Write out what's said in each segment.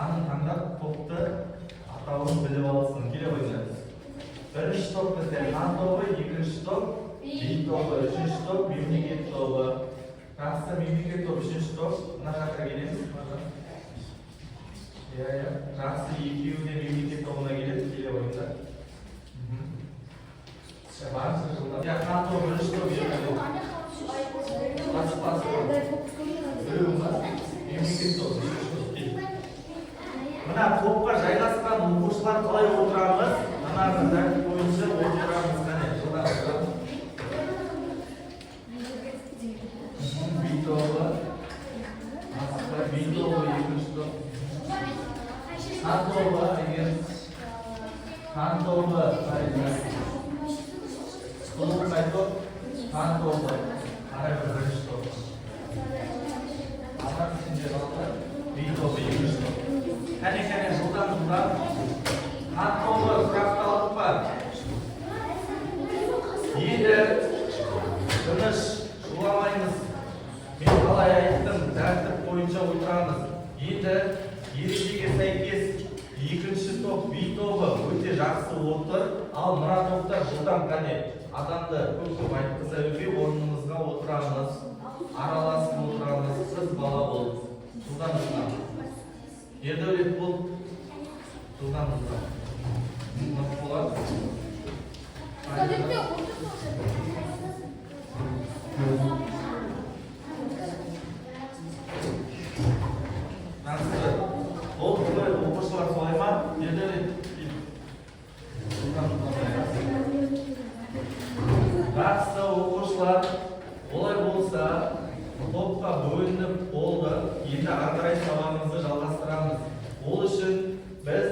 санын таңдап топты атауын біліп алсын. Келе қойыңдар. Бірінші топ бізде қан тобы, екінші топ би тобы, үшінші топ мемлекет тобы. Жақсы, мемлекет тобы, үшінші топ. Мына жаққа келеміз. Жақсы, екеуі де мемлекет тобына келеді. Келе қойыңдар. Барынша жылдам. Қан тобы, бірінші топ, екінші топ. Мемлекет тобы. Мына топқа жайғасқан оқушылар қалай отырамыз? Мына тәртіп бойынша отырамыз. Қане, жылдам. Би тобы. Би тобы, екінші топ. Қан тобы, қан тобы, қай топ? Қан тобы. Қарай бірінші топ. Ана ішінде қалды. Би тобы, екінші топ. Қане, жылдам. Қан тобы сұрақталып бар. Енді тыныш, шуламаймыз. Мен қалай айттым, тәртіп бойынша отырамыз. Енді ережеге сәйкес екінші топ би тобы өте жақсы отыр. Ал мына топтар жылдам. Қане, адамды көп айтқыза бермей орнымызға отырамыз. Араласып отырамыз. Сіз бала болып. Жылдам. Ердәулет бол. Жылдам. Nasıl болады? Ол оқушылар солай ма? Жақсы оқушылар, олай болса топқа бөлініп болды. Енді ары қарай сабағымызды жалғастырамыз. Ол үшін біз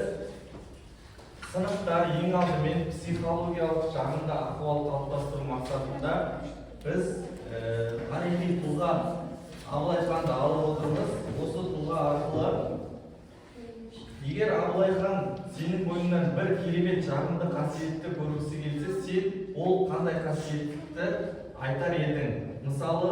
сыныптар ең алдымен психологиялық жағында ахуал қалыптастыру мақсатында біз тарихи тұлға Абылай ханды алып отырмыз. Осы тұлға арқылы егер Абылай хан сенің бойыңнан бір керемет жағымды қасиетті көргісі келсе, сен ол қандай қасиетті айтар едің? Мысалы,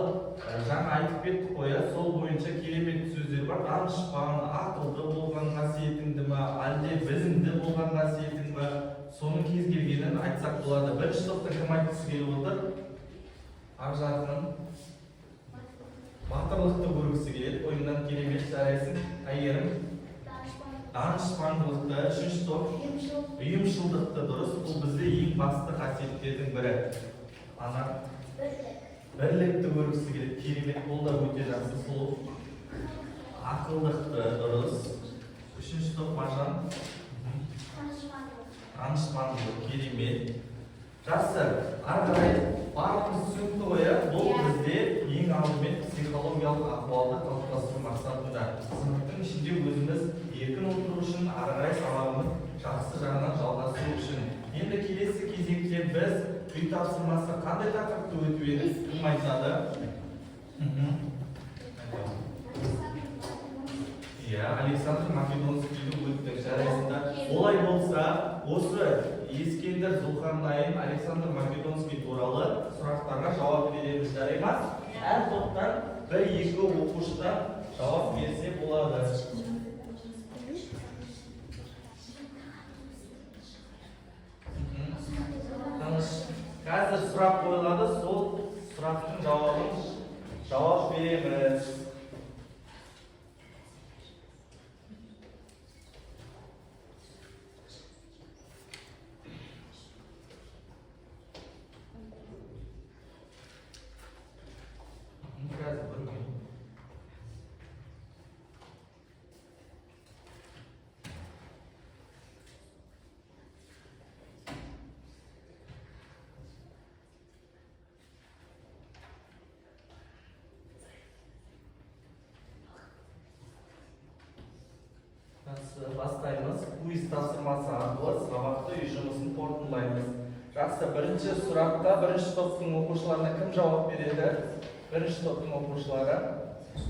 жаңа айтып кеттік қой, сол бойынша керемет сөздер бар. Данышпан, ақылды болған қасиетіңді ме, әлде білімді болған қасиетің бе? Соның кез келгенін айтсақ болады. Бірінші топта кім айтқысы келіп отыр? Ақ жарқын батырлықты көргісі келеді. Ойыңнан керемет жарайсың. Әйгерім данышпандылықты. Үшінші топ ұйымшылдықты. Дұрыс. Бұл бізде ең басты қасиеттердің бірі. Ана бірлікті көргісі келеді. Керемет, ол да өте жақсы. Сұлу. Ақылдықты. Дұрыс. Үшінші топ Маржан данышпандылық. Керемет. Жақсы. Ары қарай барлығымыз түсінікті ғой. Бұл бізде ең алдымен психологиялық ахуалды қалыптастыру мақсатында. Сыныптың ішінде өзіміз еркін отыру үшін, ары қарай сабағымыз жақсы жағынан жалғастыру үшін. Енді келесі кезекте біз үй тапсырмасы қандай тақырыпты өтіп едік? Кім айтады? Александр Македонскийді өттік. Жарайсында. Олай болса, осы Ескендір Зұлхарнайын Александр Македонский туралы сұрақтарға жауап береміз. Жарай ма? Әр топтан бір-екі оқушыдан жауап берсе болады. Қазір сұрақ қойылады, сол сұрақтың жауабын жауап береміз. Бастаймыз. Квиз тапсырмасы арқылы сабақты үй жұмысын қорытындылаймыз. Жақсы, бірінші сұрақта бірінші топтың оқушыларына кім жауап береді? Бірінші топтың оқушылары.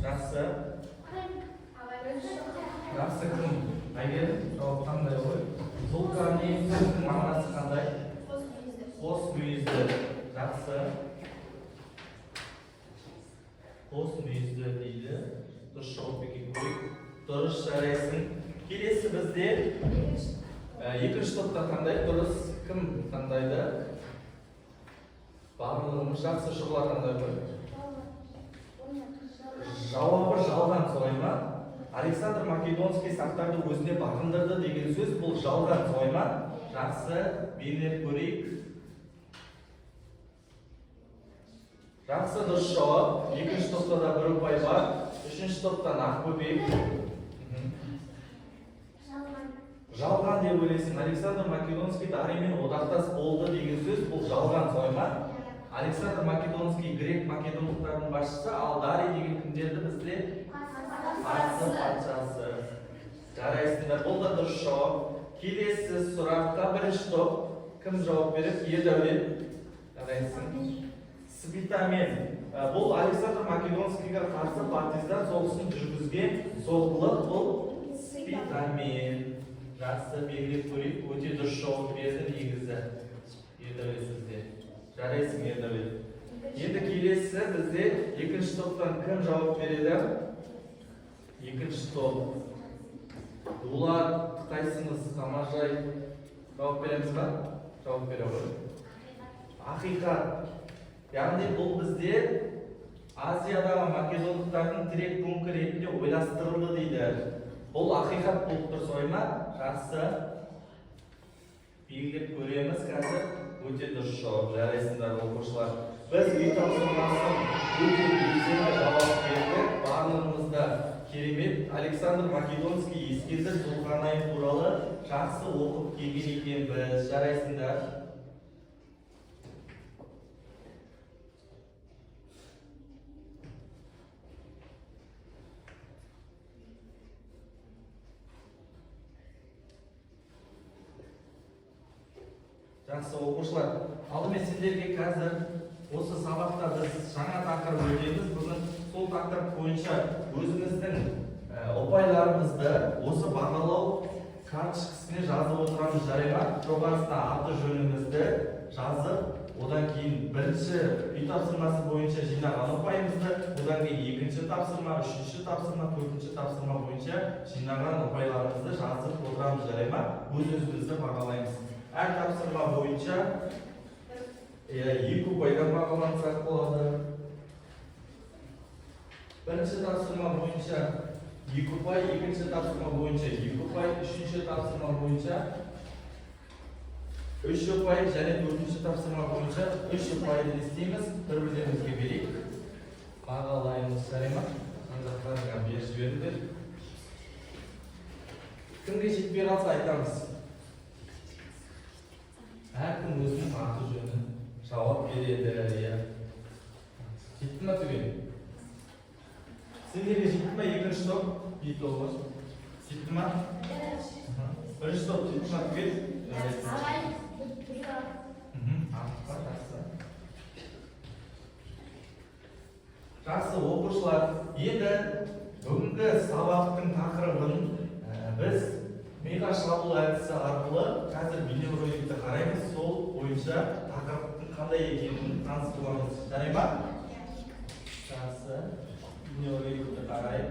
Жақсы. Жақсы кім? Әйгер, жауап қандай ғой? Зұлқарнайынның мағынасы қандай? Қос мүйізді. Жақсы. Қос мүйізді дейді. Дұрыс жауап берген қой. Дұрыс жарайсың. Келесі бізде екінші топта қандай дұрыс? Кім қандайды? Барлығымыз жақсы шұғылар қандай ғой? Жауабы жалған солай ма? Александр Македонский сақтарды өзіне бағындырды деген сөз бұл жалған солай ма? Жақсы, белгілеп көрейік. Жақсы, дұрыс жауап. Екінші топта да бір ұпай бар. Үшінші топтан Ақбөбек. Жалған деп ойлайсың. Александр Македонский Дариймен одақтас болды деген сөз бұл жалған солай ма? Александр Македонский грек македондықтардың басшысы, ал Дарий деген кімдерді бізде? Парсы патшасы. Жарайсыңдар, бұл да дұрыс жауап. Келесі сұраққа бірінші топ кім жауап береді? Ердәулет. Жарайсың. Свитамен. Бұл Александр Македонскийге қарсы партизан соғысын жүргізген соғылық бұл Свитамен. Жақсы, белгілеп көрейік. Өте дұрыс жауап берді негізі. Ердәулет сізде. Жарайсың, Ердәулет. Енді келесі бізде екінші топтан кім жауап береді? Екінші топ. Дулат, қайсыңыз? Тамажай. Жауап береміз ба? Жауап бере ғой. Ақиқат. Яғни бұл бізде Азиядағы македондықтардың тірек пункті ретінде ойластырылды дейді. Бұл ақиқат болып тұр солай ма? Жақсы. Белгілеп көреміз қазір. Өте дұрыс жауап. Жарайсыңдар оқушылар. Біз үй тапсырмасын өте белсенді жауап бердік. Барлығымызда керемет. Александр Македонский ескерді Зұлқарнайым туралы жақсы оқып келген екенбіз. Жарайсыңдар. Жақсы оқушылар, алдымен сіздерге қазір осы сабақта біз жаңа тақырып өтеміз. Бүгін сол тақырып бойынша өзіңіздің ұпайларыңызды осы бағалау карточкасына жазып отырамыз, жарай ма? Жоғарысына аты жөніңізді жазып, одан кейін бірінші үй тапсырмасы бойынша жинаған ұпайымызды, одан кейін екінші тапсырма, үшінші тапсырма, төртінші тапсырма бойынша жинаған ұпайларыңызды жазып отырамыз, жарай ма? Өз-өзімізді бағалаймыз. Әр тапсырма бойынша 2 ұпайдан бағалансақ болады. Бірінші тапсырма бойынша 2 ұпай, екінші тапсырма бойынша 2 ұпай, үшінші тапсырма бойынша 3 ұпай, және төртінші тапсырма бойынша 3 ұпайды істейміз. Бір-бірімізге берейік. Бағалаймыз, жарай ма? Қандақтарыңа беріп жіберіңдер. Кімге жетпей қалса айтамыз. Әркім өзінің аты жөні жауап береді. Жетті ма түген? Сендерге жетті ма екінші топ? Жетті олғаш. Жетті ма? Бірінші топ жетті ма түген? Жақсы оқушылар, енді бүгінгі сабақтың тақырыбын біз миға шабуыл әдісі арқылы қазір бейнероликті қараймыз, сол бойынша тақырыптың қандай екенін таныстырамыз. Жарай ма? Жақсы. Бейнероликті қарайық.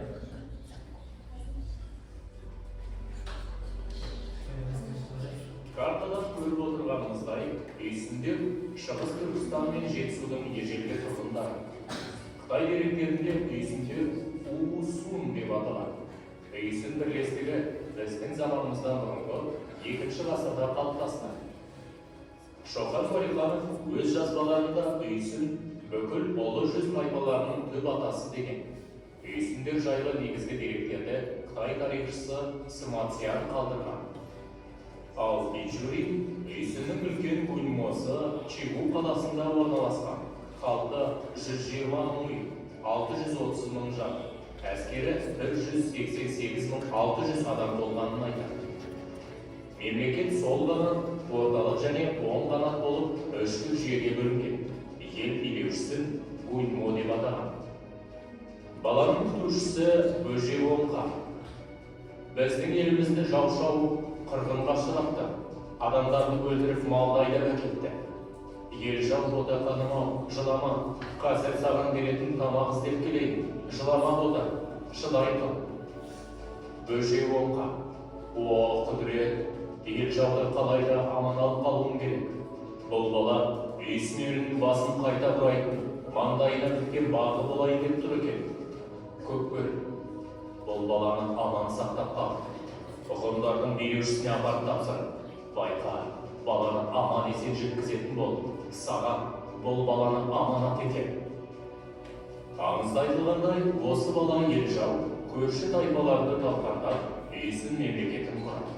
Картада көріп отырғанымыздай, үйсіндер Шығыс Түркістан мен Жетісудың ежелгі тұрғындары. Қытай деректерінде үйсіндер Уусун деп аталады. Үйсін бірлестігі біздің заманымыздан бұрынғы 2-ші ғасырда қалыптасты. Шоқан Уәлиханов өз жазбаларында үйсін бүкіл ұлы жүз тайпаларының түп атасы деген. Үйсіндер жайлы негізгі деректерді Қытай тарихшысы Сыматиян қалдырған. Ал Бичурин үйсіннің үлкен гүлмосы Чигу қаласында орналасқан. Халқы 120 мың үй, 630 мың жан. Әскері 188.600 адам болғанын айтады. Мемлекет сол қанат, орталық және оң қанат болып 3 жүйеге бөлінген. Ел билеушісін Гуньмо деп атаған. Баланың күтушісі Бөже Оңға. Біздің елімізді жау шауып, қырғынға ұшыратты. Адамдарды өлтіріп малды айдап әкетті. Ел жау бота қанымау, жылама, қазір саған беретін тамақ іздеп келейін. Жылама бота, шыдай тұр. Бөже Оңға, О, құдірет, ел жауды қалайда аман алып қалуым керек. Бұл бала үйсін басын қайта бұрайтын, маңдайына біткен бағы болайын деп тұр екен. Көкбөр, бұл баланы аман сақтап қал. Ұғымдардың билеушісіне апарып тапсыр. Байқа, баланы аман есен жеткізетін бол. Саған бұл баланы аманат етем. Аңызда айтылғандай, осы бала елжау, көрші тайпаларды талқандап, үйсін мемлекетін құрады.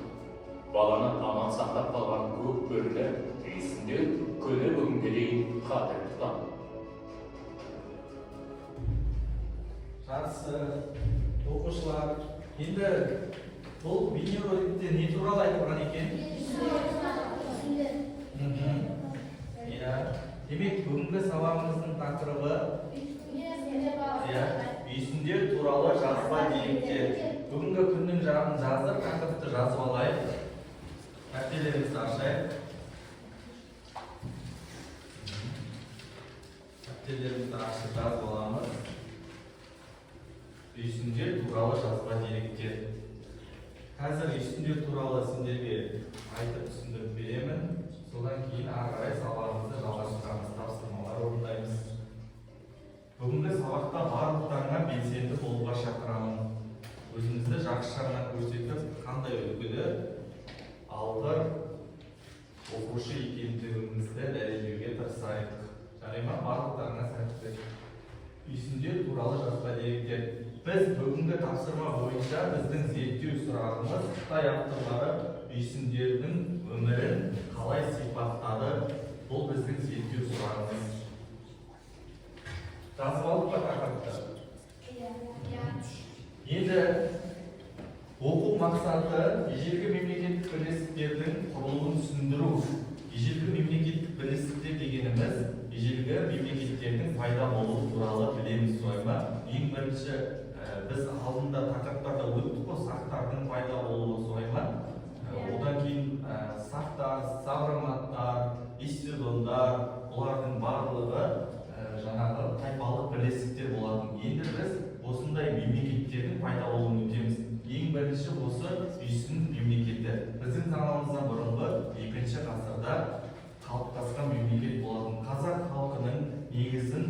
Баланы аман сақтап қалған көк бөрілі үйсінде күні бүгінге дейін қатер тұтады. Жақсы, оқушылар, енді бұл бейнероликте не туралы айтылған екен? Иә, демек бүгінгі сабағымыздың тақырыбы үйсіндер туралы жазба деректер. Бүгінгі күннің жағын жазып, тақырыпты жазып алайық. Дәптерлерімізді ашайық. Дәптерлерімізді ашып жазып аламыз. Үйсіндер туралы жазба деректер. Қазір үйсіндер туралы сендерге айтып түсіндіріп беремін. Содан кейін ары қарай сабағымызды жалғастырамыз, тапсырмалар орындаймыз. Бүгінгі сабақта барлықтарыңа белсенді болуға шақырамын. Өзіңізді жақсы жағынан көрсетіп, қандай үлгілі алғыр оқушы екендігіңізді дәлелдеуге тырысайық. Жарай ма? Барлықтарыңа сәттілік. Үйсіндер туралы жазба деректер. Біз бүгінгі тапсырма бойынша біздің зерттеу сұрағымыз Қытай авторлары үйсіндердің өмірін қалай сипаттады? Бұл біздің зерттеу сұрағымыз. Жазып алдық па тақырыпты? Енді оқу мақсаты ежелгі мемлекеттік бірлестіктердің құрылымын түсіндіру. Ежелгі мемлекеттік бірлестіктер дегеніміз ежелгі мемлекеттердің пайда болуы туралы білеміз, солай ма? Ең бірінші біз алдында тақырыптарда өттік қой, сақтардың пайда болуы, солай ма? Одан кейін сақтар, савроматтар, эстелондар, бұлардың барлығы жаңағы тайпалық бірлестіктер болатын. Енді біз осындай мемлекеттердің пайда болуын өтеміз. Ең бірінші осы үйсін мемлекеті. Біздің заманымыздан бұрынғы 2-ші ғасырда қалыптасқан мемлекет болатын. Қазақ халқының негізін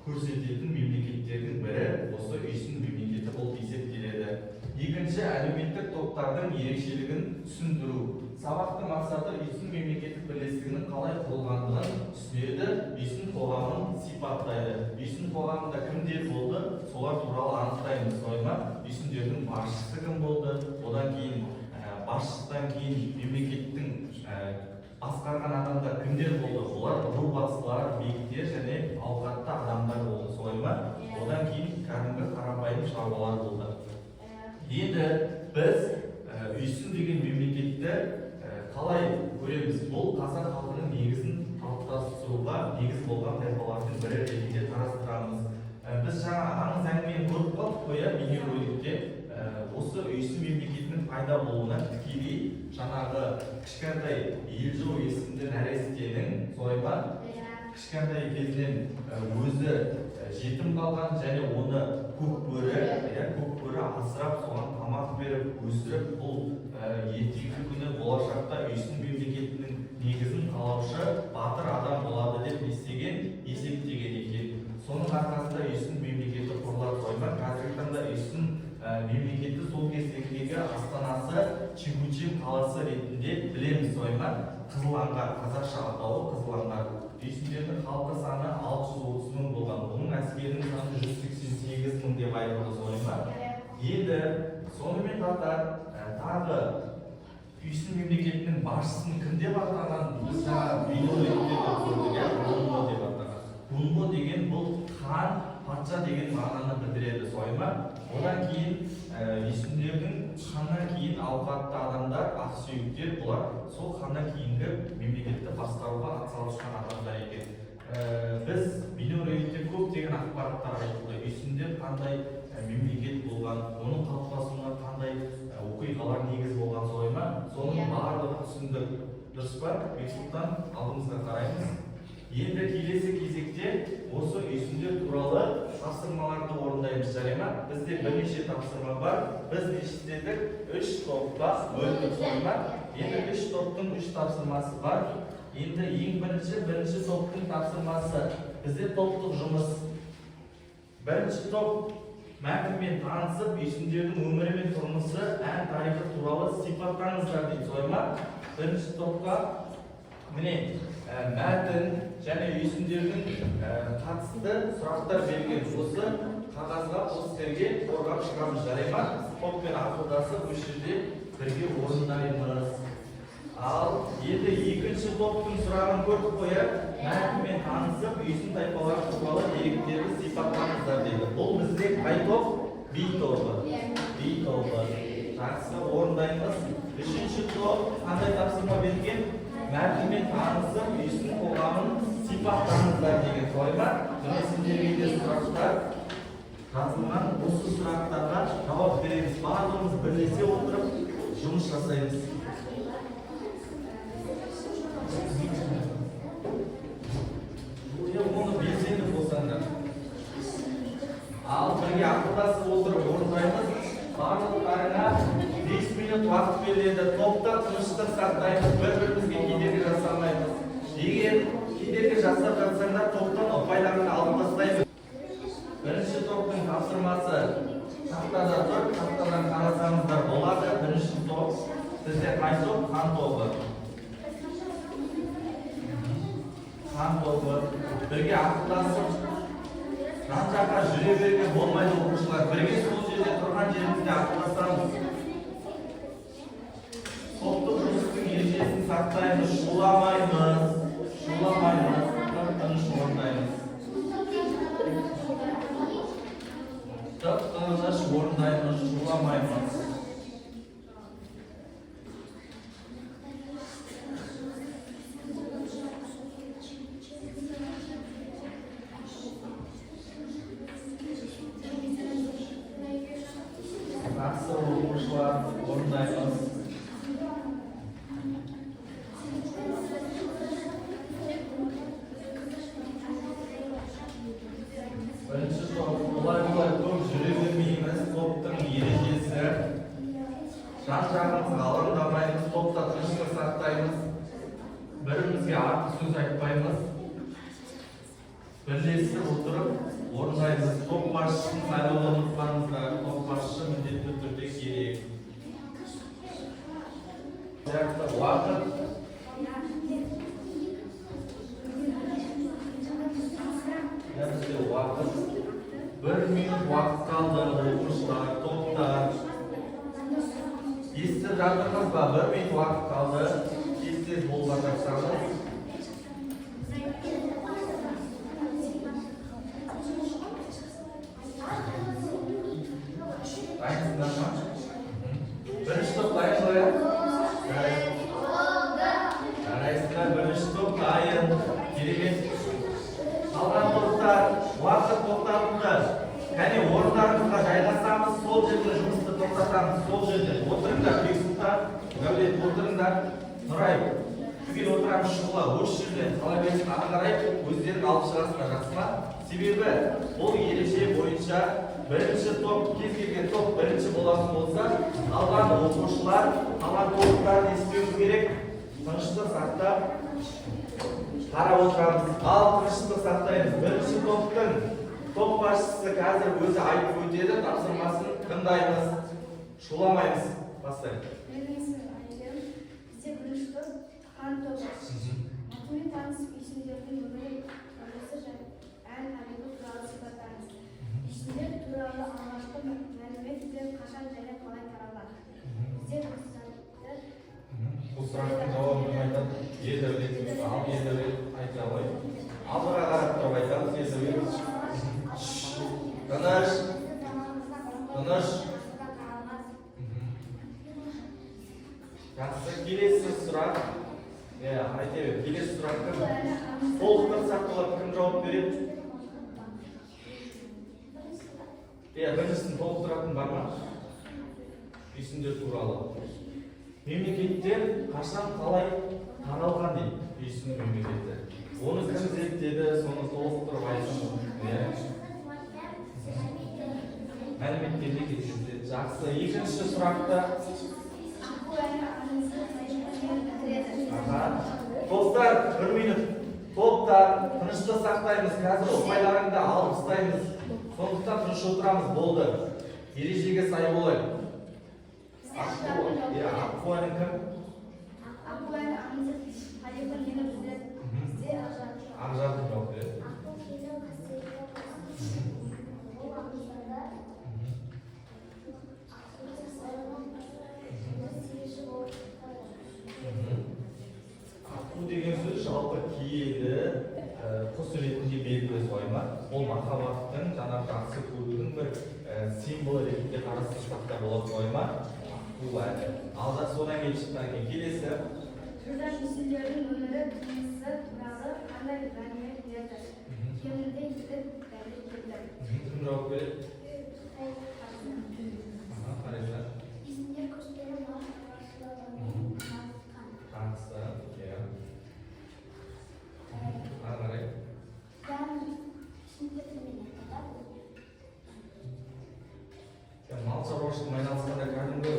көрсететін мемлекеттердің бірі осы үйсін мемлекеті болып есептеледі. Екінші, әлеуметтік топтардың ерекшелігін түсіндіру. Сабақтың мақсаты үйсін мемлекеттік бірлестігінің қалай құрылғандығын түсінеді, үйсін қоғамын сипаттайды. Үйсін қоғамында кімдер болды, солар туралы анықтаймыз, солай ма? Үйсіндердің басшысы кім болды, одан кейін басшыдан кейін мемлекеттің басқарған адамдар кімдер болды, олар рубасылар, бектер және ауқатты адамдар болды, солай ма? Одан кейін кәдімгі қарапайым шаруалар болды. Енді біз үйсін деген мемлекетті қалай көреміз? Бұл қазақ халқының негізін қалыптастыруға негіз болған тайпалардың бірі ретінде қарастырамыз. Біз жаңа аңыз әңгімені көріп қалдық қой, бейнероликте осы үйсін мемлекетінің пайда болуына тікелей жаңағы кішкентай Елжау есімді нәрестенің, солай ма? Кішкентай кезінен өзі жетім қалған және оны көкбөрі асырап, соған тамақ беріп, өсіріп, бұл ертеңгі күні болашақта үйсін мемлекетінің негізін қалаушы батыр адам болады деп есептеген екен. Соның арқасында үйсін мемлекеті құрылады, солай ма? Қазіргі таңда үйсін мемлекеті сол кездегі астанасы Чигучин қаласы ретінде білеміз, солай ма? Қызылаңғар, қазақша атауы Қызылаңғар. Үйсіндердің халқы саны 630 мың болған, оның әскерінің саны 188 мың деп айтылды, солай ма? Енді сонымен қатар тағы үйсін мемлекетінің басшысын кім деп атаған? Біз жаңа бейнероликте көрдік, Гунбо деп атаған. Гунбо деген бұл хан, патша деген мағынаны білдіреді, солай ма? Одан кейін үйсіндердің ханнан кейін ауқатты адамдар, ақсүйектер, бұлар сол ханнан кейінгі мемлекетті басқаруға атсалысқан адамдар екен. Біз бейнероликте көптеген ақпараттар айтылды. Үйсіндер қандай мемлекет болған, оның қалыптасуына қандай оқиғалар негіз болған, солай ма? Соның барлығын түсіндік. Дұрыс па? Бексұлтан, алдымызға қараймыз. Енді келесі кезекте осы үйсіндер туралы тапсырмаларды орындаймыз, жарай ма? Бізде бірнеше тапсырма бар. Біз не істедік? 3 топқа бөлдік, солай ма? Енді 3 топтың 3 тапсырмасы бар. Енді ең бірінші топтың тапсырмасы бізде топтық жұмыс. Бірінші топ мәтінмен танысып, үйсіндердің өмірі мен тұрмысы, ән тарихы туралы сипаттаңыздар дейді, солай ма? Бірінші топқа міне мәтін және үйсіндердің қатысты сұрақтар берген. Осы қағазға постерге қорғап шығамыз, жарай ма? Топпен ақылдасып осы жерде бірге орындаймыз. Ал енді екінші топтың сұрағын көріп қояр, мәтінмен танысып, үйсін тайпалары туралы деректерді сипаттаңыздар дейді. Бұл бізде қай топ? Би тобы. Би тобы. Жақсы, орындаймыз. Үшінші топ қандай тапсырма берген? Мәтінмен танысып, үйсін қоғамын сипаттаңыздар деген, солай ма? Және сіздерге де сұрақтар жазылған. Осы сұрақтарға жауап береміз. Барлығымыз бірлесе отырып жұмыс жасаймыз. Оны белсенді болсаңдар. Ал бірге ақылдасып отырып орындаймыз. Барлықтарына 5 минут уақыт беріледі. Топта тыныштық сақтаймыз, бір-бірімізге кедергі жасамаймыз. Егер кедергі жасап жатсаңдар, топтан ұпайларын алып тастаймыз. Бірінші топтың тапсырмасы тақтада тұр, тақтадан қарасаңыздар болады. Бірінші топ бізде қай топ? Қан тобы. Қан тобы. Бірге ақылдасып жан-жаққа жүре беруге болмайды оқушылар. Бірге сол жерде тұрған жерімізде ақылдасамыз. Топтық жұмыстың ережесін сақтаймыз, шуламаймыз. Тыныш орындаймыз. Тыныш орындаймыз, шуламаймыз. Жақсы оқушылар, орындаймыз. Бірінші топ, олай көп жүре бермейміз. Топтың ережесі. Жан-жағымызға алаңдамаймыз, топта тыныштық сақтаймыз. Бірімізге артық сөз айтпаймыз. Бірлесіп отырып орындаймыз. Топ басшысын сайлауды ұмытпаңыздар. Топ басшы міндетті түрде керек. Уақыт. Бізде уақыт. 1 минут уақыт қалды. Оқушылар, топтар. Естіп жатырмыз ба? 1 минут уақыт қалды. Тез болуға тырысамыз. Дайынсыздар ма? Бірінші топ дайын қояр? Жарайсыздар, бірінші топ дайын. Керемет. Қалған топтар, уақыт тоқтатылды. Кәне орындарыңызға жайғасамыз, сол жерде жұмысты тоқтатамыз, сол жерде. Отырыңдар, Бексұлтан, Дәулет, отырыңдар. Нұрай, түгел отырамыз шұғыла, осы жерден қала берсін ары қарай өздерін алып шығасыңдар, жақсы ма? Себебі бұл ереже бойынша бірінші топ, кез келген топ бірінші болатын болса, қалған оқушылар, қалған топтарын естуіміз керек. Тыныштық сақтап қарап отырамыз. Ал тыныштық сақтаймыз. Бірінші топтың топ басшысы қазір өзі айтып өтеді, тапсырмасын тыңдаймыз. Шуламаймыз. Бастаймыз. Бізде бірінші топ қан тобы. Мәтінмен танысып, үйсіндердің өмірі, тұрмысы және ән тарихы туралы сипаттаңыз. Үйсіндер туралы алғашқы мәліметтер қашан және қалай таралған. Бізде бұл сұрақтың жауабын айтады. Едәулет, ал Едәулет айта ғой. Алдыға қарап тұрып айтамыз, Едәулет. Тыныш. Тыныш. Жақсы, келесі сұрақ. Айта бер, келесі сұрақтың толықтырсақ болады, кім жауап береді? Біріншісін толықтыратын бар ма? Үйсіндер туралы. Мемлекеттер қашан қалай таралған дейді, үйсін мемлекеті. Оны кім зерттеді, соны толықтырып айтсын. Мәліметтерді кетсізді. Жақсы. Екінші сұрақта. Достар, бір минут. Топтар, тыныштық сақтаймыз. Қазір ұпайларыңды алып ұстаймыз. Сондықтан тыныш отырамыз. Болды. Ережеге сай болайық. Аққуаның кім? Ақжардың жоқ. Аққу деген сөз жалпы киелі құс ретінде белгілі сойма. Ол махаббаттың, жаңа жақсы көрудің бір символы ретінде қарастырсақ та болады сойма. Аққу әлі. Алда содан келіп шыққан екен. Келесі. Türden misillerinin öneri tümüsü turалы қандай мәлімет берді? Кемінде етіп дәлелдеді. Кім жауап береді? Қарайсыздар. İsimler көшпелі Қатысты. Қарай. Мал шаруашылығымен айналысқанда кәдімгі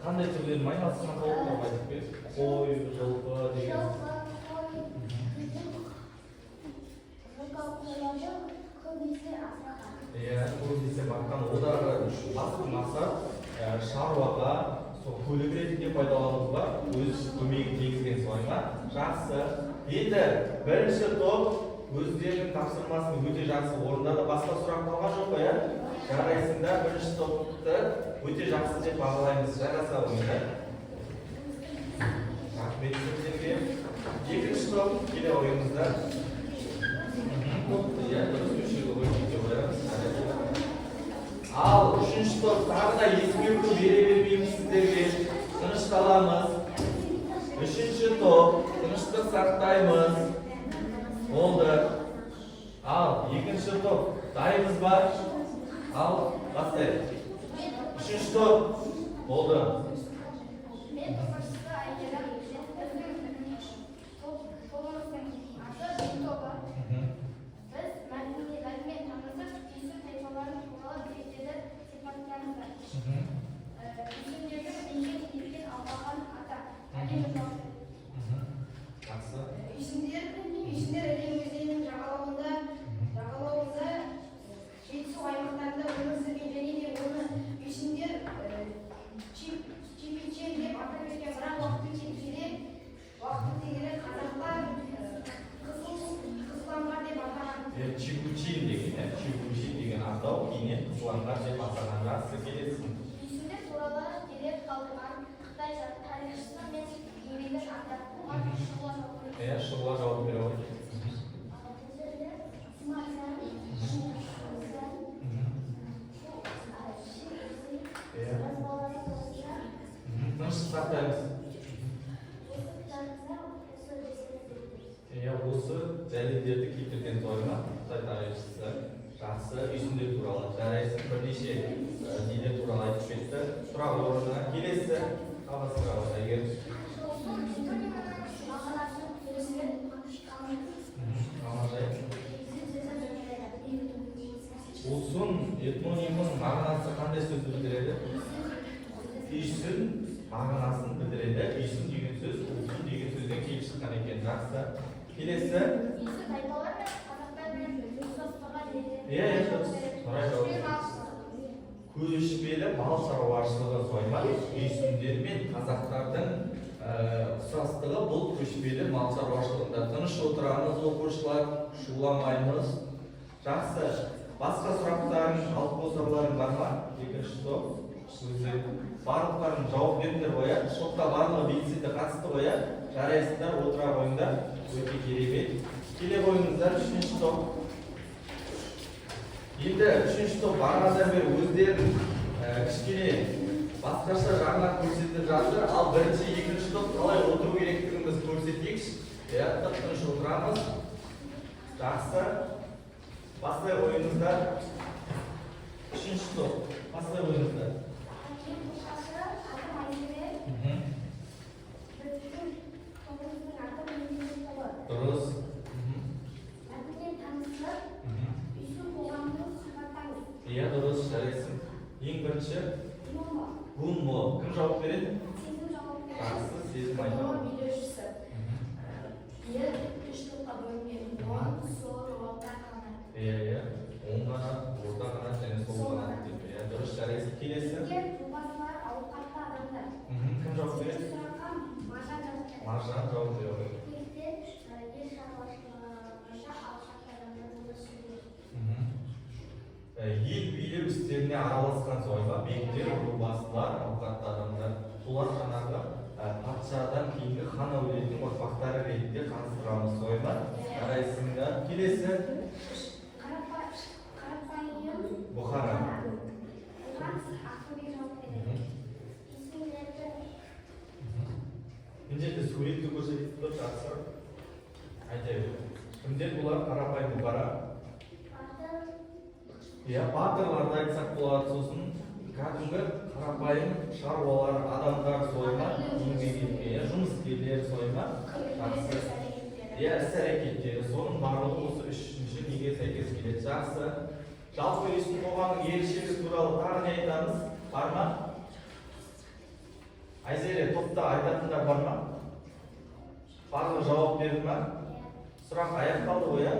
қандай түрлермен айналысқан толықтырып айтып беріңіз. Қой, жылқы деген. Көбінесе баққан одағы басты мақсат шаруаға көлік ретінде пайдалану ба, өз көмегін тигізген солай. Жақсы. Енді бірінші топ өздерінің тапсырмасын өте жақсы орындады. Басқа сұрақ қалған жоқ па, иә? Жарайсыңдар, бірінші топты өте жақсы деп бағалаймыз. Жараса ойында. Рахмет сіздерге. Екінші топ келе ойыңыздар. Ал үшінші топ тағы да ескерту бере бермейміз сіздерге. Тынышталамыз. Үшінші топ тыныштық сақтаймыз. Болды. Ал екінші топ дайынбыз ба? Ал бастайық. Үшінші топ болды. İşinler elimizin жағалауында жетісу аймақтарында өмір сүрген және де оны үйсіндер чипичен деп атап кеткен, бірақ уақыт өте қазақтар қызылаңғар деп атаған. Чипучин деген атау кейіннен қызылаңғар деп атаған. Жақсы, келесің. Үйсіндер туралы келер қалдырған Қытай тарихшысы мен еңбегін атап Шұғыла жауап бере ғой. Тыныштық сақтаймыз. Осы дәлелдерді келтірген сойма Қытай тарихшысы. Жақсы, үйсіндер туралы. Жарайсың, бірнеше нелер туралы айтып кетті. Сұрақ орнына келесі. Қабас сұрағы егер. Ұлсын этнонимның мағынасы қандай сөз білдіреді? Үйсін мағынасын білдіреді. Үйсін деген сөз, ұлсын деген сөзден келіп шыққан екен. Жақсы. Келесі. Көшпелі мал шаруашылығы сойма. Үйсіндер мен қазақтардың ұқсастығы бұл көшпелі мал шаруашылығында. Тыныш отырамыз, оқушылар, шуламаймыз. Жақсы. Басқа сұрақтарын алып қосарларың бар ма? Екінші топ. Барлықтарын жауап беріңдер қоя. Шотта барлығы белсенді қатысты қоя. Жарайсыздар, отыра қойыңдар. Өте керемет. Келе қойыңыздар, үшінші топ. Енді үшінші топ барғандан бері өздерін кішкене басқаша жаңа көрсетіп жатыр. Ал бірінші, екінші топ қалай отыру керектігіміз көрсетейікші. Тыныш отырамыз. Жақсы. Бастай ойыңыздар. Үшінші топ. Бастай ойыңыздар. Дұрыс. Гунмо. Кім жауап береді? Сезім жауап береді. Жақсы, сезім Ғұн айтады. билеушісі. Ер үш топқа бөлінген. Оң, сол, орта, қанат. Иә. Оң қанат, орта қанат және сол қанат деп. Иә, дұрыс жарайсыз. Келесі. Сіздер трубасылар ауқатты адамдар. Кім жауап береді? Сұраққа Маржан жауап береді. Маржан жауап береді. Егер ел шаруашылығы бойынша алшақты адамдар өмір сүреді. Ел билеу істеріне араласқан сойма бектер, рубасылар, ауқатты адамдар. Бұлар жаңағы патшадан кейінгі хан әулетінің ұрпақтары ретінде қарастырамыз сойма. Жарайсыңдар. Келесі. Қарапайым Бұхара. оған Ақылбек жауап береді. Исмилерді Мына жерде суретті көрсетіп тұр, жақсы. Айта береді. Кімдер бұлар? Қарапайым Бұхара. Иә, батырларды айтсақ болады, сосын кәдімгі қарапайым шаруалар, адамдар сойма, еңбек еткен, жұмыскерлер сойма. Жақсы. Иә, іс-әрекеттері, соның барлығы осы үшінші неге сәйкес келеді. Жақсы. Жалпы үйсін қоғамның ерекшелігі туралы тағы не айтамыз? Бар ма? Айзере, топта айтатындар бар ма? Барлығы жауап берді ма? Сұрақ аяқталды ғой, иә?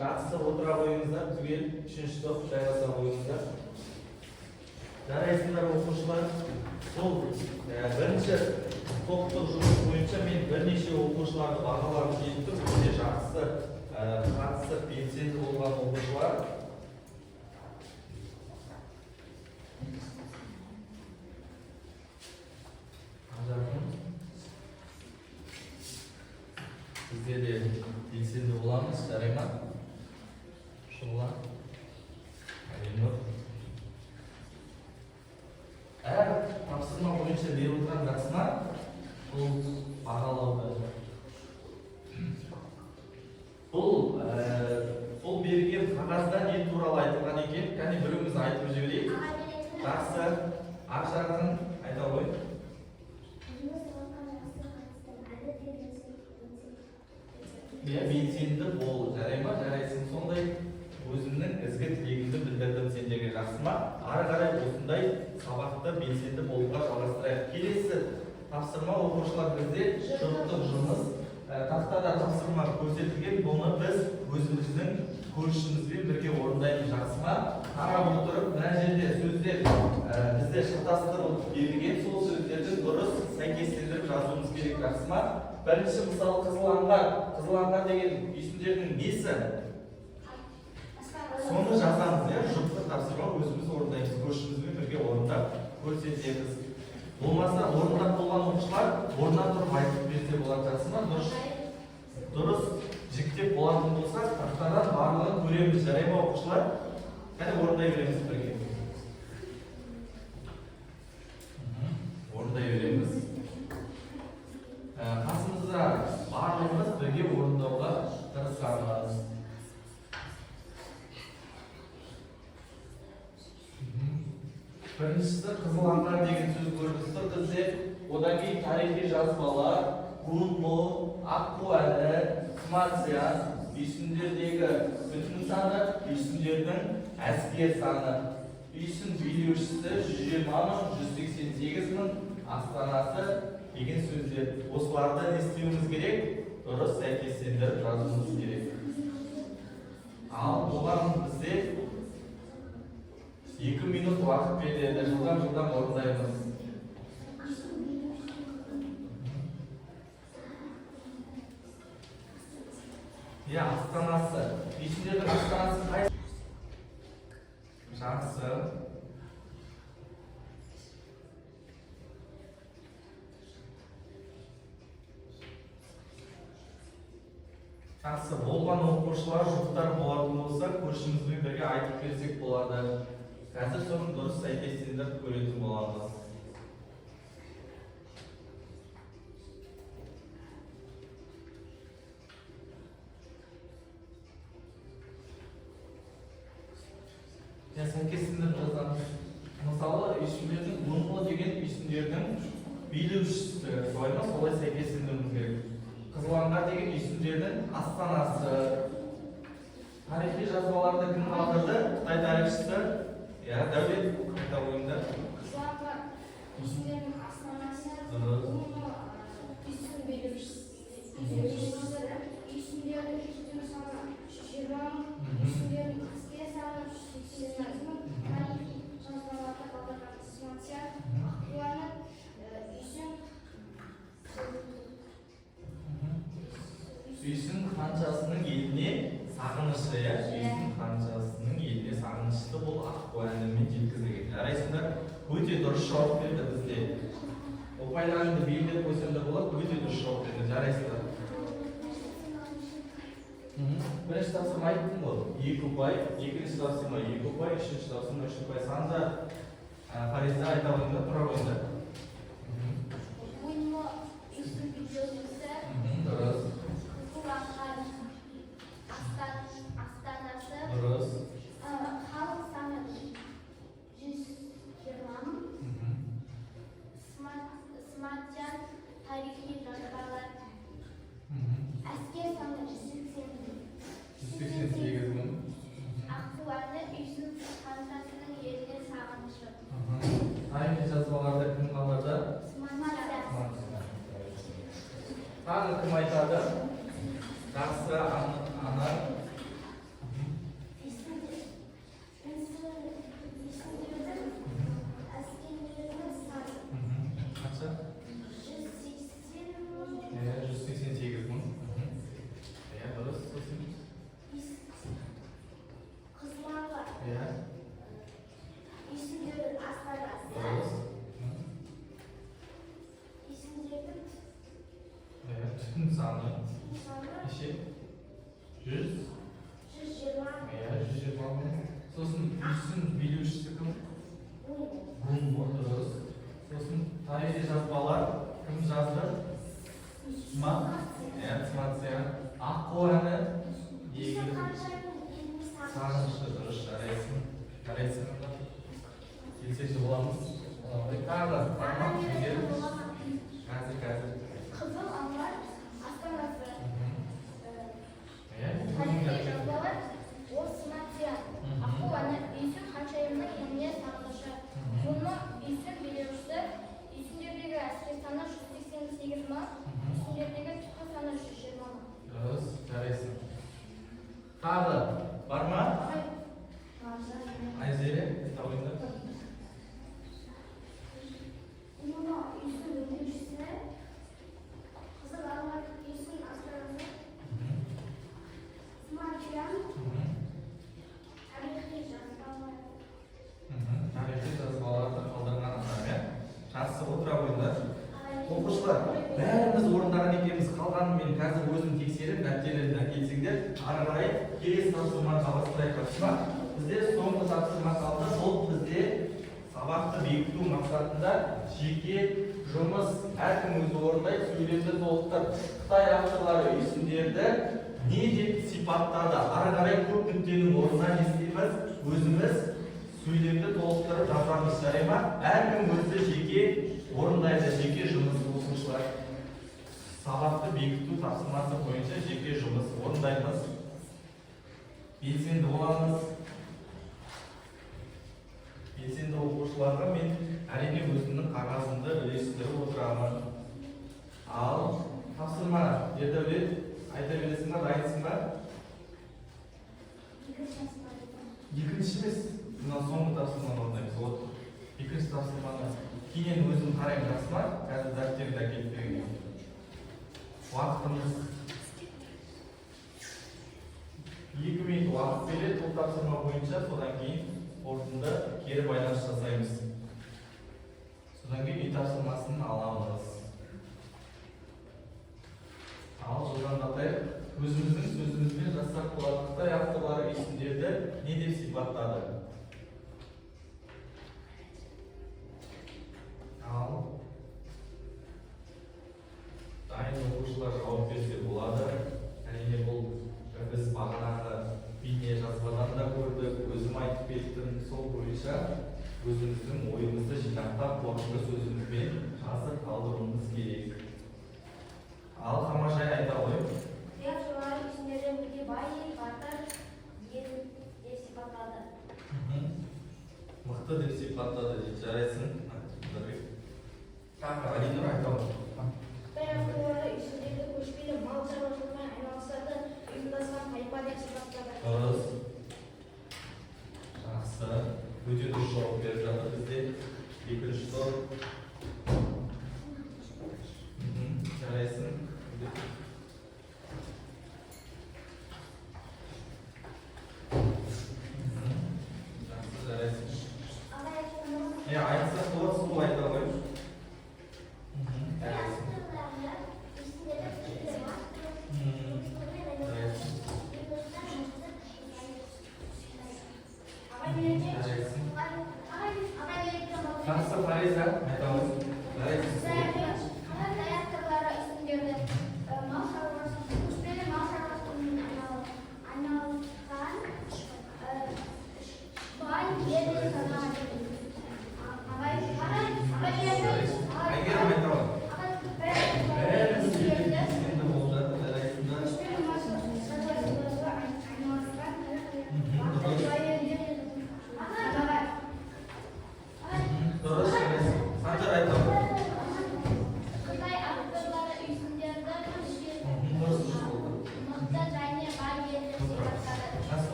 Жақсы, отыра қойыңыздар, түгел, үшінші топ жайғаса қойыңыздар. Жарайсыңдар оқушылар. Сол бірінші топтық жұмыс бойынша мен бірнеше оқушыларды бағалап жеттім. Өте жақсы қатысып белсенді болған оқушылар. Бізде де белсенді боламыз, жарай ма? Шұғыла. Әлемнұр. Әр тапсырма бойынша беріп отырған жақсына бұл бағалауды. Бұл берген қағазда не туралы айтылған екен? Кәне біріміз айтып жіберейік. Жақсы. Ақшағын айта ғой. Белсенді бол, жарай ма? Жарайсың. Сондай өзімнің ізгі тілегімді білдірдім сендерге, жақсы ма? Ары қарай осындай сабақты белсенді болуға жалғастырайық. Келесі тапсырма оқушылар бізде жұрттық жұмыс. Тақтада тапсырма көрсетілген, бұны біз өзіміздің көршімізбен бірге орындаймыз, жақсы ма? Қарап отырып, мына жерде сөздер бізде шатастырылып берілген, сол сөздерді дұрыс сәйкестендіріп жазуымыз керек, жақсы ма? Бірінші мысалы қызылаңғар деген үйсіндердің несі? Соны жазамыз, жұрттық тапсырма өзіміз орындаймыз, көршімізбен бірге орындап көрсетеміз. Болмаса орындап болған оқушылар орнынан тұрып айтып берсе болады, жақсы ма? Дұрыс жіктеп болатын болса, тақтадан барлығын көреміз, жарай ма оқушылар? Кәне орындай береміз бірге. Орындай береміз. Қасымызда барлығымыз бірге орындауға тырысамыз. Біріншісі қызылаңғар деген сөз көрініс тұр бізде. Одан кейін тарихи жазбалар, Гунмо, Аққу әлі, Смарсиян, үйсіндердегі бүтін саны, үйсіндердің әскер саны. Үйсін билеушісі 120.188 мың, астанасы деген сөздер. Осыларды не істеуіміз керек? Дұрыс сәйкестендіріп жазуымыз керек. Ал оған бізде 2 минут уақыт береді, жылдам орындаймыз. Иә, астанасы. Үйсіндердің астанасы қай? Жақсы. Жақсы, болған оқушылар жұптар болатын болса, көршімізбен бірге айтып берсек болады. Қазір соның дұрыс сәйкестендіріп көретін боламыз. Сәйкестендіріп жазамыз. Мысалы, үйсіндердің Гунмо деген үйсіндердің билеушісі сойма, солай сәйкестендіруіміз керек. Қызылаңғар деген үйсіндердің астанасы. Тарихи жазбаларды кім қалдырды? Қытай тарихшысы. Дәулет, қайта ойында. İsimlerin aslında Dırız. isim belirmişleri, isimlerin üstünü sana şişirmem, isimlerin askıya sana şişirmezim, ben жазбаларда қалдырған исматия, аққуаны үйсін Үйсін ханшасының еліне сағынышы, иә? Үйсін ханшасының еліне сағынышты бұл аққуанымен жеткізілген. Жарайсыңдар, өте дұрыс жауап берді бізде. Ұпайларыңды белгілеп қойсам да болады, өте дұрыс жауап берді. Жарайсыңдар. Бірінші тапсырма айттым ғой, 2 ұпай, екінші тапсырма 2 ұпай, үшінші тапсырма 3 ұпай. Санда Фариза айта қойыңдар, тұра қойыңдар. Бұйымы үйсін бюджетімізді Дұрыс. астанасы Дұрыс. халық саны 120, Сматян тарихи жазбалар, әскер саны 188 мың. аққуаны үйсін ханшасының еліне сағынышы. Тарихи жазбаларда кім қалады? Сматян. Тағы кім айтады? Жақсы, Анар. Қанша? 188 мың. Иә, дұрыс. Сосын. Қызмаға Иә, үйсіндердің астанасы, дұрыс. үйсіндердің Иә, түтін саны. саны Неше? 100. 120. Иә, 120 мың. Сосын үйсін билеушісі кім? Бун, дұрыс. Сосын тарихи жазбалар кім жазды? Иә, Сматия. Аққуаны егіліп сағынышы, дұрыс. Жарайсың. Жарайсың. Келсекші боламыз. Тағы барма. Қазір. Қызыл аңғар астанасы. Иә, Тарихи жазбалар ол Сматия. Аққуаны үйсін ханшайымның еліне сағынышы. Бұны үйсін билеушісі, үйсіндердегі әскер саны 188 мың, үйсіндердегі түпкі саны 120 мың. дұрыс. Жарайсың. Тағы бар ма? Айзере, айта қойыңдар. Бұны үйсін билеушісі, қызыл аңғар үйсін астанасы, Сматиян тарихи жазбалар. Тарихи жазбаларды қалдырған адам, иә? Жақсы, отыра қойыңдар. Оқушылар, бәріміз орындаған екенбіз. Қалғанын мен қазір өзім тексеріп, дәптерлерді әкелсеңдер, ары қарай келесі тапсырманы жалғастырайық, жақсы ма? Бізде соңғы тапсырма қалды. Бұл бізде сабақты бекіту мақсатында жеке жұмыс, әркім өзі орындайды, сөйлемді толықтырып. Қытай авторлары үйсіндерді не деп сипаттады? Ары қарай көп нүктенің орнына не істейміз? Өзіміз сөйлемді толықтырып жазамыз, жарай ма? Әркім өзі жеке орындайды, жеке жұмыс оқушылар. Сабақты бекіту тапсырмасы бойынша жеке жұмыс орындаймыз. Белсенді боламыз. Белсенді оқушыларға мен әрине өзімнің қағазымды үлестіріп отырамын. Ал тапсырма Ердәулет, айта бересің ба, дайынсың ба? Екінші емес, мына соңғы тапсырманы орындаймыз. Екінші тапсырманы кейін өзім қараймын, жақсы ма? Қазір дәптерді әкеліп берейін. Уақытымыз 2 минут уақыт береді, бұл тапсырма бойынша, содан кейін қорытынды кері байланыс жасаймыз. Содан кейін үй тапсырмасын аламыз. Ал жылдамдатайық. Өзіміздің сөзімізбен жазсақ болады. Қытай авторлары үйсіндерді не деп сипаттады? Ал дайын оқушылар жауап берсе болады. Әрине бұл біз бағанағы бейне жазбадан да көрдік, өзім айтып кеттім. Сол бойынша өзіміздің ойымызды жинақтап, қорытынды сөзімізбен жазып қалдыруымыз керек. Ал Қамажай айта ғой. Авторлары үйсіндерді өте бай, батыр, ер деп сипаттады. Мықты деп сипаттады дейді. Жарайсың. Алинур айтамын. Қытай авторлары ішіндегі көшпелі мал шаруашылығымен айналысады, ұйымдасқан тайпа деп сипаттады. Дұрыс. Жақсы. Өте дұрыс жауап беріп жатыр бізде. Екінші топ. Жарайсың. Жақсы, жарайсың. Айтса тоғыз сол айта ғой. Жарайсың. Жақсы, Фариза, айтамыз. Жарайсың.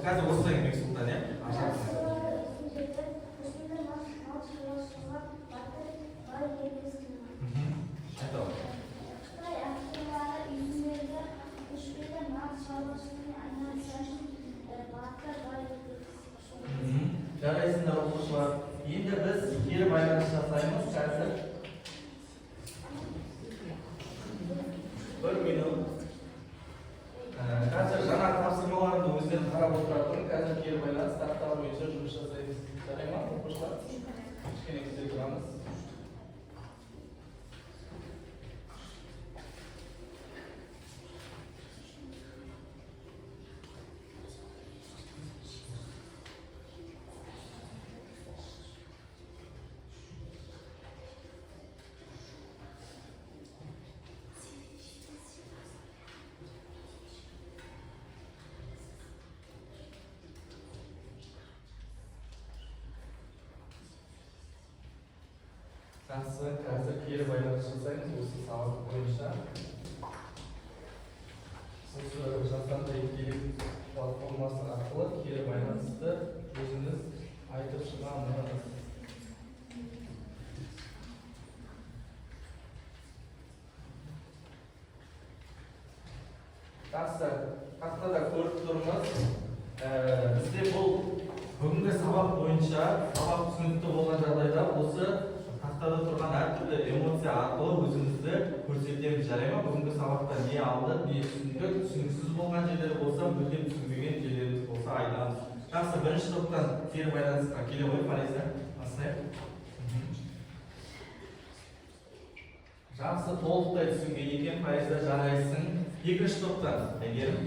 Қазір осы еңбек сұлтан, жарайсыңдар оқушылар. Енді біз кері байланыс жасаймыз қазір. Бір минут. Қазір жаңа тапсырмаларымды өздерін қарап отыратын. Қазір кері байланыс тақтар бойынша жұмыс жасаймыз. Жарай ма оқушылар? Кішкене күте тұрамыз. Жақсы, қазір кері байланыс жасаймыз осы сабақ бойынша. Осы жасанды интеллект платформасы арқылы кері байланысты өзіңіз айтып шыға алыңыз. Жақсы, тақтада көріп тұрмыз. Бізде бұл бүгінгі сабақ бойынша сабақ түсінікті болған жағдайда осы тақтада тұрған әртүрлі эмоция арқылы өзіңізді көрсетеміз, жарай ма? Бүгінгі сабақта не алды, не түсінді, түсініксіз болған жерлері болса, мүлдем түсінбеген жерлеріміз болса айтамыз. Жақсы, бірінші топтан кері байланысқа келе ғой, Фариза. Бастайық. Жақсы, толықтай түсінген екен, Фариза, жарайсың. Екінші топтан, Әйгерім.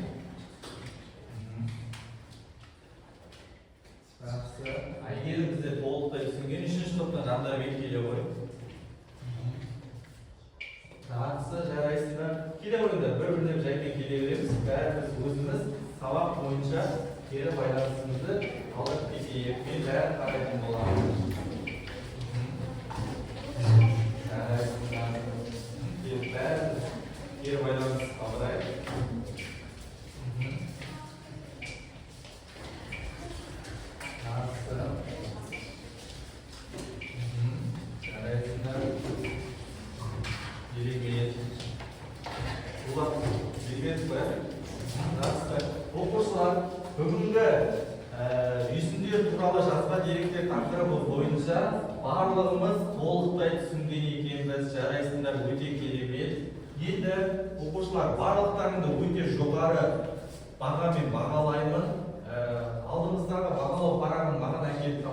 Жақсы, Әйгерім бізде толықтай түсінген. Үшінші топтан Жандарбек келе ғой. Жақсы, жарайсыңдар. Келе қойыңдар, бір-біріне жаймен келе береміз. Бәріміз өзіміз сабақ бойынша кері байланысымызды алып кетейік. Мен бәрін қарайтын боламын. Жарайсыңдар. Бәріміз кері байланыс қабылдайық. Оқушылар, бүгінгі үйсіндер туралы жазба деректер тақырыбы бойынша барлығымыз толықтай түсінген екенбіз. Жарайсыңдар, өте керемет. Енді оқушылар, барлықтарыңды өте жоғары бағамен бағалаймын. Алдымыздағы бағалау парағын маған әкеліп